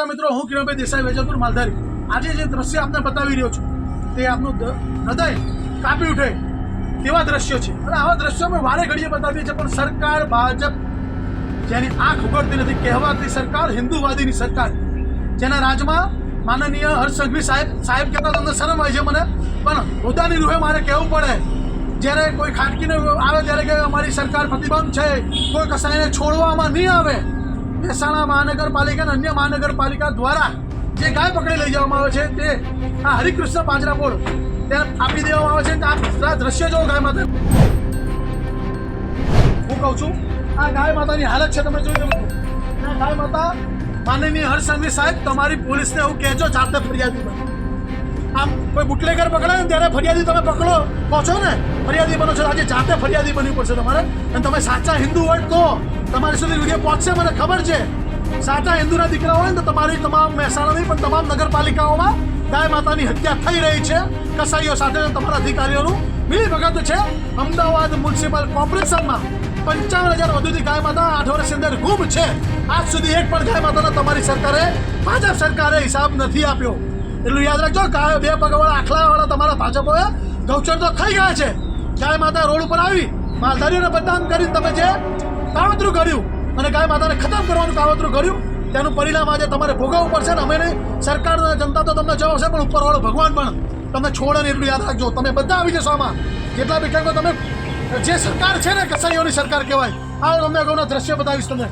માતા મિત્રો, હું કિરણભાઈ દેસાઈ, વેજલપુર, માલધારી. આજે જે દ્રશ્ય આપને બતાવી રહ્યો છું તે આપનું હૃદય કાપી ઉઠે તેવા દ્રશ્યો છે. અને આવા દ્રશ્યો અમે વારે ઘડીએ બતાવીએ છીએ, પણ સરકાર ભાજપ જેની આંખ ઉઘડતી નથી, કહેવાતી સરકાર હિન્દુવાદીની સરકાર, જેના રાજમાં માનનીય હર્ષ સંઘવી સાહેબ કહેતા તમને શરમ આવે છે મને, પણ હોદ્દાની રૂહે મારે કહેવું પડે. જ્યારે કોઈ ખાટકીને આવે ત્યારે કે અમારી સરકાર પ્રતિબંધ છે, કોઈ કસાઈને છોડવામાં નહીં આવે. મહેસાણા મહાનગરપાલિકા અને અન્ય મહાનગરપાલિકા દ્વારા જે ગાય પકડી લઈ જવામાં આવે છે તે આ હરિકૃષ્ણ પાંજરાપોળ ત્યાં આપી દેવામાં આવે છે. આ દ્રશ્ય જો ગાય માતા, હું કહું છું આ ગાય માતાની હાલત છે, તમે જોઈ લો. આ ગાય માતા માનનીય હર્ષ સંઘવી સાહેબ, તમારી પોલીસને એવું કહેજો જાતે ફરિયાદી બનો. આમ કોઈ બુટલેગર પકડાય ને ત્યારે ફરિયાદી તમે પકડો કહો છો ને, ફરિયાદી બનો છો. આજે જાતે ફરિયાદી બનવું પડશે તમારે. અને તમે સાચા હિન્દુ હોય તો તમારી સુધી વિડીયો પહોંચશે, મને ખબર છે. સાચા હિન્દુના દીકરા હોય ને તો તમારી તમામ મહેસાણા નહીં પણ તમામ નગરપાલિકાઓમાં ગાય માતાની હત્યા થઈ રહી છે કસાઈઓ સાથે. તમારા અધિકારીઓનું મિલીભગત છે. અમદાવાદ મ્યુનિસિપલ કોર્પોરેશનમાં 55,000 વધુથી ગાય માતા 8 વર્ષની અંદર ગુમ છે. આજ સુધી એક પણ ગાય માતાનો તમારી સરકારે, ભાજપ સરકારે હિસાબ નથી આપ્યો. એટલું યાદ રાખજો. ગાય બે પગવાળા આખલાવાળા તમારા ભાજપોએ ગૌચર તો ખાઈ ગયા છે. ગાય માતા રોડ ઉપર આવી માલધારીઓને બદનામ કરી તમે જે કાવતરું કર્યું અને ગાય માતાને ખતમ કરવાનું કાવતરું કર્યું, તેનું પરિણામ આજે તમારે ભોગવવું પડશે. ને અમે નહીં, સરકાર જનતા તો તમને જવાબ છે, પણ ઉપરવાળો ભગવાન પણ તમને છોડે ને. એટલું યાદ રાખજો. તમે બધા આવી જશો આમાં. જેટલા બી કંઈક તમે જે સરકાર છે ને કસાઈઓની સરકાર કહેવાય. આવો તમને અગાઉના દ્રશ્ય બતાવીશ. તમને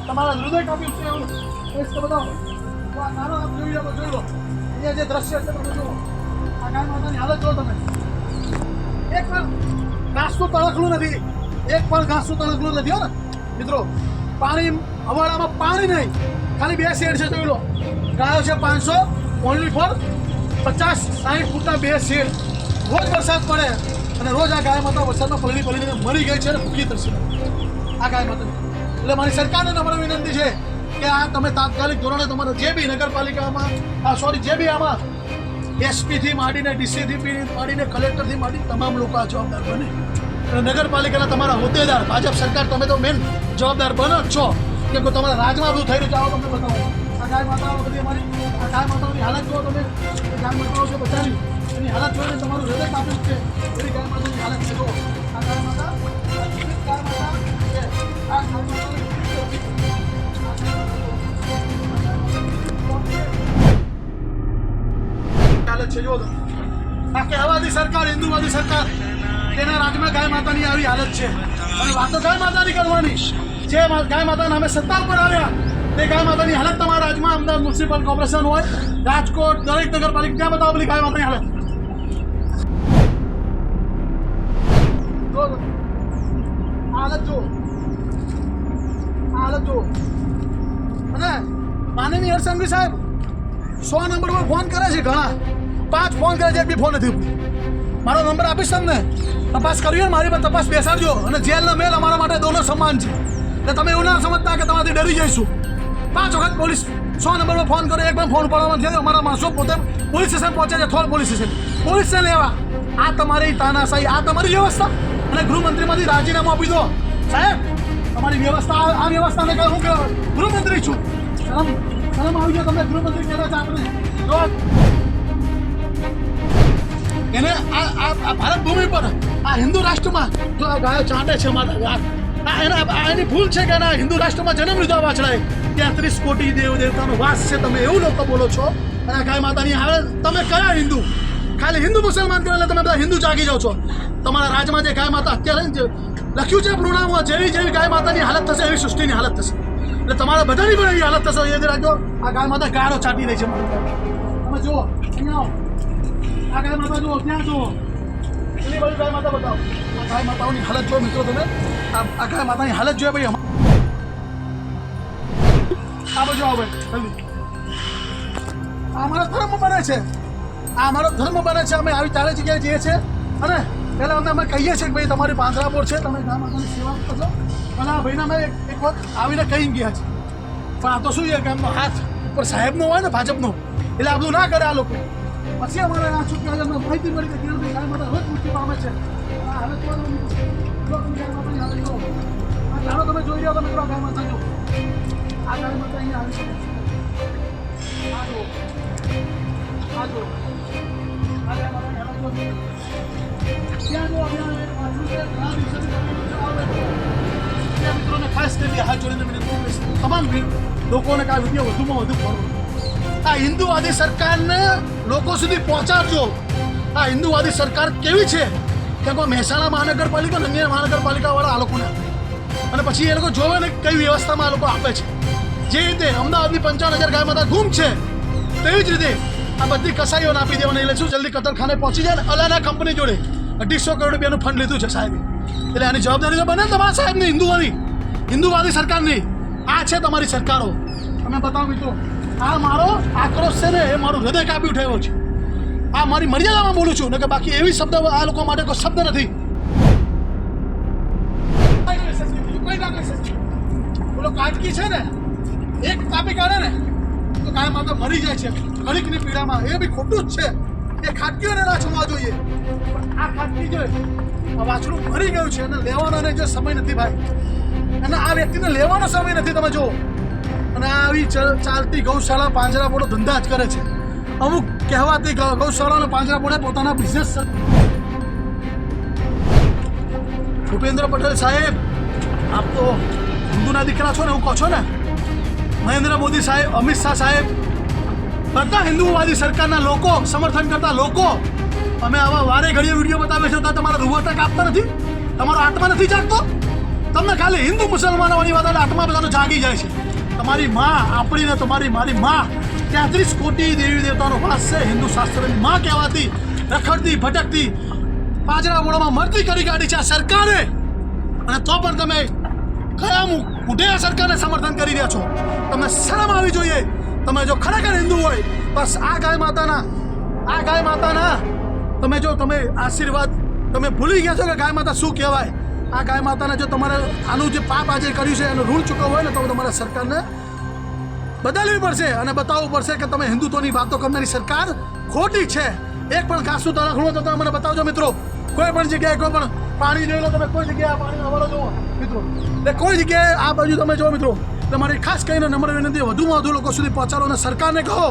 તમારા હૃદય કાપી ઉઠશે એવું બતાવો. આ નાનો આપ જોઈ લો. અહીંયા જે દ્રશ્ય છે તમે જુઓ. આ ગાય માતાની હાલત જુઓ તમે. એક પણ ઘાસનું તણખલું નથી. એક પણ ઘાસનું તણખલું નથી હો ને મિત્રો. પાણી હવાડામાં પાણી નહીં, ખાલી 2 શેડ છે. જોઈ લો. ગાયો છે 500, ઓનલી ફોર 50-60 ફૂટના 2 શેડ. રોજ વરસાદ પડે અને રોજ આ ગાય માતા વરસાદમાં પલળી મરી ગઈ છે અને ભૂખી થશે આ ગાય માતા. એટલે મારી સરકારને નમ્ર વિનંતી છે કે આ તમે તાત્કાલિક ધોરણે તમારા જે બી નગરપાલિકામાં જે બી આમાં એસપીથી માંડીને ડીસીથી માંડીને કલેક્ટરથી માંડીને તમામ લોકો આ જવાબદાર બને. અને નગરપાલિકાના તમારા હોદ્દેદાર, ભાજપ સરકાર, તમે તો મેન જવાબદાર બનો જ છો કે તમારા રાજમાં બધું થઈ રહ્યું છે. આવો તમને બતાવો. આ ગાય માતાઓ બધી અમારી આ ગાય માતાઓની હાલત જુઓ તમે. ગાય માતાઓ છે બધાની એની હાલત જોઈને તમારું હૃદય કાપી છે. એવી ગાય માતાની હાલત છે. જુઓ આ ગાય માતા, આ ગાય માતા છે. આ ગાય માતાની હાલત છે. જુઓ આ કહેવાતી સરકાર, હિન્દુવાદી સરકાર, તેના રાજમાં ગાય માતાની આવી હાલત છે. અને વાતો ગાય માતાની કરવાની. જે ગાય માતાના અમે સત્તા પર આવ્યા તે ગાય માતાની હાલત તમારા રાજમાં, અમદાવાદ મ્યુનિસિપલ કોર્પોરેશન હોય, રાજકોટ, દરેક નગરપાલિકા, ત્યાં બતાવો પેલી ગાય માતાની હાલત. હાલત જુઓ, હાલત જુઓ. અને માનનીય હર્ષ સંઘવી સાહેબ 100 નંબર પર ફોન કરે છે. ઘણા 5 ફોન કરે છે, એક બી ફોન નથી. મારો નંબર આપીશ તમને, તપાસ કરવી ને મારી પર તપાસ બેસાડજો. અને જેલના મેલ અમારા માટે દોનો સમાન છે. એટલે તમે એવું ના સમજતા કે તમારાથી ડરી જઈશું. 5 વખત પોલીસ 100 નંબર પર ફોન કરે, એક પણ ફોન પડવામાં છે. અમારા માણસો પોતે પોલીસ સ્ટેશન પહોંચે છે, થોડ પોલીસ સ્ટેશન. પોલીસને લેવા આ તમારી તાનાશાહી, આ તમારી વ્યવસ્થા. અને ગૃહમંત્રીમાંથી રાજીનામું આપી દો સાહેબ. તમારી વ્યવસ્થા, આ વ્યવસ્થાને કહે હું ગૃહમંત્રી છું. શરમ આવી ગયો તમને. ગૃહમંત્રી કહેતા છે આપણે એને આ ભારત ભૂમિ પર, આ હિન્દુ રાષ્ટ્રમાં જો આ ગાયો ચાટે છે અમારા, એની ભૂલ છે કે એના હિન્દુ રાષ્ટ્રમાં જન્મ લીધો વાછડાએ. 33 કોટી દેવ દેવતાનો વાસ છે. તમે એવું લોકો બોલો છો. અને આ ગાય માતાની હાલત, તમે કયા હિન્દુ? ખાલી હિન્દુ મુસલમાન કરો એટલે તમે બધા હિન્દુ જાગી જાઓ છો. તમારા રાજમાં જે ગાય માતા અત્યારે લખ્યું છે પૂર્ણામાં, જેવી ગાય માતાની હાલત થશે એવી સૃષ્ટિની હાલત થશે. એટલે તમારા બધાની પણ એવી હાલત થશે. યાદ રાખજો. આ ગાય માતા ગાળો ચાટી રહી છે. તમે જુઓ અહીંયા આ ગાય માતા જુઓ, ત્યાં જુઓ. એની બધી ગાય માતા બતાવો. આ ગાય માતાઓની હાલત જુઓ મિત્રો તમે. આ ગાય માતાની હાલત જોઈએ ભાઈ. આ બાજુ આવો ભાઈ જલ્દી. આ અમારો ધર્મ બને છે. આ અમારો ધર્મ બને છે. અમે આવી ચારે જગ્યાએ જઈએ છીએ. અને પહેલાં અમે કહીએ છીએ કે ભાઈ તમારી પાંજરાપોળ છે, તમે ગાય માતાની સેવા કરશો. અને આ ભાઈને અમે એક વખત આવીને કહી ગયા છે. પણ આ તો શું છે કે એમનો હાથ ઉપર સાહેબનો હોય ને, ભાજપનો, એટલે આ બધું ના કરે આ લોકો. પછી અમારે આ છૂટકા માહિતી મળી કે કિરણભાઈ ગાય માતા રોજ મૃત્યુ પામે છે. આ હાલત ગાય માતાની હાલત જો. આ ચાલો તમે જોઈ રહ્યા તમે મિત્રો. ગાય માતા જો. આ ગાય માતા અહીંયા આવી શકે છે. મિત્રોને ખાસ કરી હાથ જોડીને વિનંતી કરીશ, તમામ લોકોને આ વિડીયો વધુમાં વધુ ફોરવર્ડ કરો. આ હિન્દુવાદી સરકારને લોકો સુધી પહોંચાડજો. આ હિન્દુવાદી સરકાર કેવી છે કે કોઈ મહેસાણા મહાનગરપાલિકા અને અન્ય મહાનગરપાલિકાવાળા આ લોકોને આપે અને પછી એ લોકો જોવે ને કઈ વ્યવસ્થામાં આ લોકો આપે છે. જે રીતે અમદાવાદની 55,000 ગાય માતા ગુમ છે, તેવી જ રીતે આ બધી કસાઈઓને આપી દેવાની. એટલે શું જલ્દી કતલખાને પહોંચી જાય ને અલાના કંપની જોડે 250 કરોડ રૂપિયાનું ફંડ લીધું છે સાહેબ. એટલે આની જવાબદારી તો બને ને તમારા સાહેબની, હિન્દુવાદી સરકારની. આ છે તમારી સરકારો. તમે બતાવો મિત્રો, આ મારો આક્રોશ છે ને એ મારું હૃદય કાપી ઉઠાવ્યો છે. આ મારી મર્યાદામાં બોલું છું ને કે બાકી એવી શબ્દ આ લોકો માટે કોઈ શબ્દ નથી. બોલો કાટકી છે ને એક કાપી કાઢે ને તો ગાય માતા મરી જાય છે ઘડીકની પીડામાં. એ બી ખોટું જ છે. એ ખાટકીઓને ના છોડવા જોઈએ. પણ આ ખાટકી જોઈએ આ વાછડું મરી ગયું છે અને લેવાનો એને જે સમય નથી ભાઈ, અને આ વ્યક્તિને લેવાનો સમય નથી. તમે જુઓ, અને આવી ચાલતી ગૌશાળા પાંજરાપોળો ધંધા જ કરે છે. અમુક કહેવાતી ગૌશાળાનો પાંજરાપોળે પોતાના બિઝનેસ. ભૂપેન્દ્ર પટેલ સાહેબ, આપ તો હિન્દુના દીકરા છો ને એવું કહો છો ને. નરેન્દ્ર મોદી સાહેબ, અમિત શાહ સાહેબ, બધા હિન્દુવાદી સરકારના લોકો, સમર્થન કરતા લોકો, અમે આવા વારે ઘડીએ વિડીયો બતાવે છે તો તમારા રૂવાટા કાપતા નથી? તમારો આત્મા નથી જાગતો? તમને ખાલી હિન્દુ મુસલમાનોની વાત આત્મા બધાનો જાગી જાય છે. તમારી માં, આપણી ને મારી માં, 33 કોટી દેવી દેવતાનો વાસ છે. હિન્દુ શાસ્ત્રની માં કહેવાતી, રખડતી ભટકતી પાંજરાપોળામાં મરતી કરી કાઢી છે આ સરકારે. અને તો પણ તમે કયા ઉઠે આ સરકારને સમર્થન કરી રહ્યા છો? તમને શરમ આવી જોઈએ. તમે જો ખરેખર હિન્દુ હોય બસ આ ગાય માતાના તમે આશીર્વાદ તમે ભૂલી ગયા છો કે ગાય માતા શું કહેવાય. આ ગાય માતાને જો તમારે આનું જે પાપ આજે કર્યું છે એનું ઋણ ચૂકવવું હોય ને તો તમારા સરકારને બદલવી પડશે અને બતાવવું પડશે કે તમે હિન્દુત્વની વાતો કરનારી સરકાર ખોટી છે. એક પણ ઘાસનું તણખલું તો તમે મને બતાવજો મિત્રો. કોઈ પણ જગ્યાએ કોઈ પણ પાણી જોઈ લો તમે, કોઈ જગ્યાએ પાણીનો હવાલો જુઓ મિત્રો, એટલે કોઈ જગ્યાએ આ બાજુ તમે જુઓ મિત્રો. તમારી ખાસ કહીને નમ્ર વિનંતી, વધુમાં વધુ લોકો સુધી પહોંચાડો અને સરકારને કહો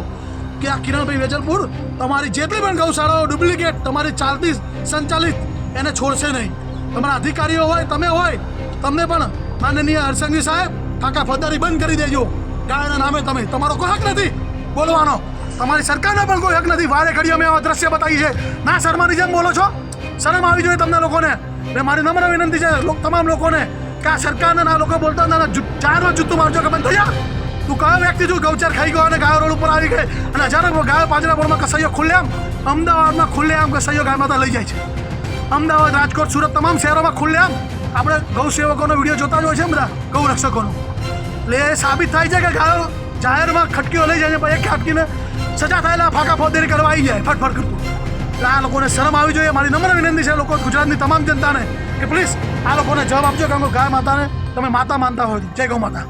કે આ કિરણભાઈ વેજલપુર તમારી જેટલી પણ ગૌશાળાઓ ડુપ્લિકેટ તમારી ચાલતી સંચાલિત એને છોડશે નહીં. તમારા અધિકારીઓ હોય, તમે હોય, તમને પણ માનનીય હરસંઘવી સાહેબ કાકા ફોજદારી બંધ કરી દેજો. ગાયના નામે તમારો કોઈ હક નથી બોલવાનો. તમારી સરકારનો પણ કોઈ હક નથી. વારે ઘડીએ અમે આવા દ્રશ્ય બતાવી છે. ના શર્માની જેમ બોલો છો? શરમ આવી જોઈએ તમને લોકોને. એટલે મારી નમ્ર વિનંતી છે તમામ લોકોને કે આ સરકારને ના લોકો બોલતા ના જાહેરમાં જૂતું મારજો કે બંધ થઈ જા. તું કયો વ્યક્તિ જો ગૌચર ખાઈ ગયો અને ગાયો રોડ ઉપર આવી ગઈ અને હજારો ગાયો પાંજરાપોળમાં કસાઈઓ ખુલ્લેઆમ, અમદાવાદમાં ખુલ્લેઆમ કસાઈઓ ગાય માતા લઈ જાય છે. અમદાવાદ, રાજકોટ, સુરત તમામ શહેરોમાં ખુલ્લેઆમ આપણે ગૌ સેવકોનો વિડીયો જોતા જ હોય છે બધા, ગૌ રક્ષકોનો. એટલે એ સાબિત થાય છે કે ગાયો જાહેરમાં ખટકીઓ લઈ જાય છે. એક ખાટકીને સજા થયેલા ફાંકા ફોજદારી કરવા આવી જાય ફટફટ કરતું. એટલે આ લોકોને શરમ આવી જોઈએ. મારી નમ્ર વિનંતી છે લોકો ગુજરાતની તમામ જનતાને કે પ્લીઝ આ લોકોને જવાબ આપજો કે ગાય માતાને તમે માતા માનતા હોય. જય ગૌ માતા.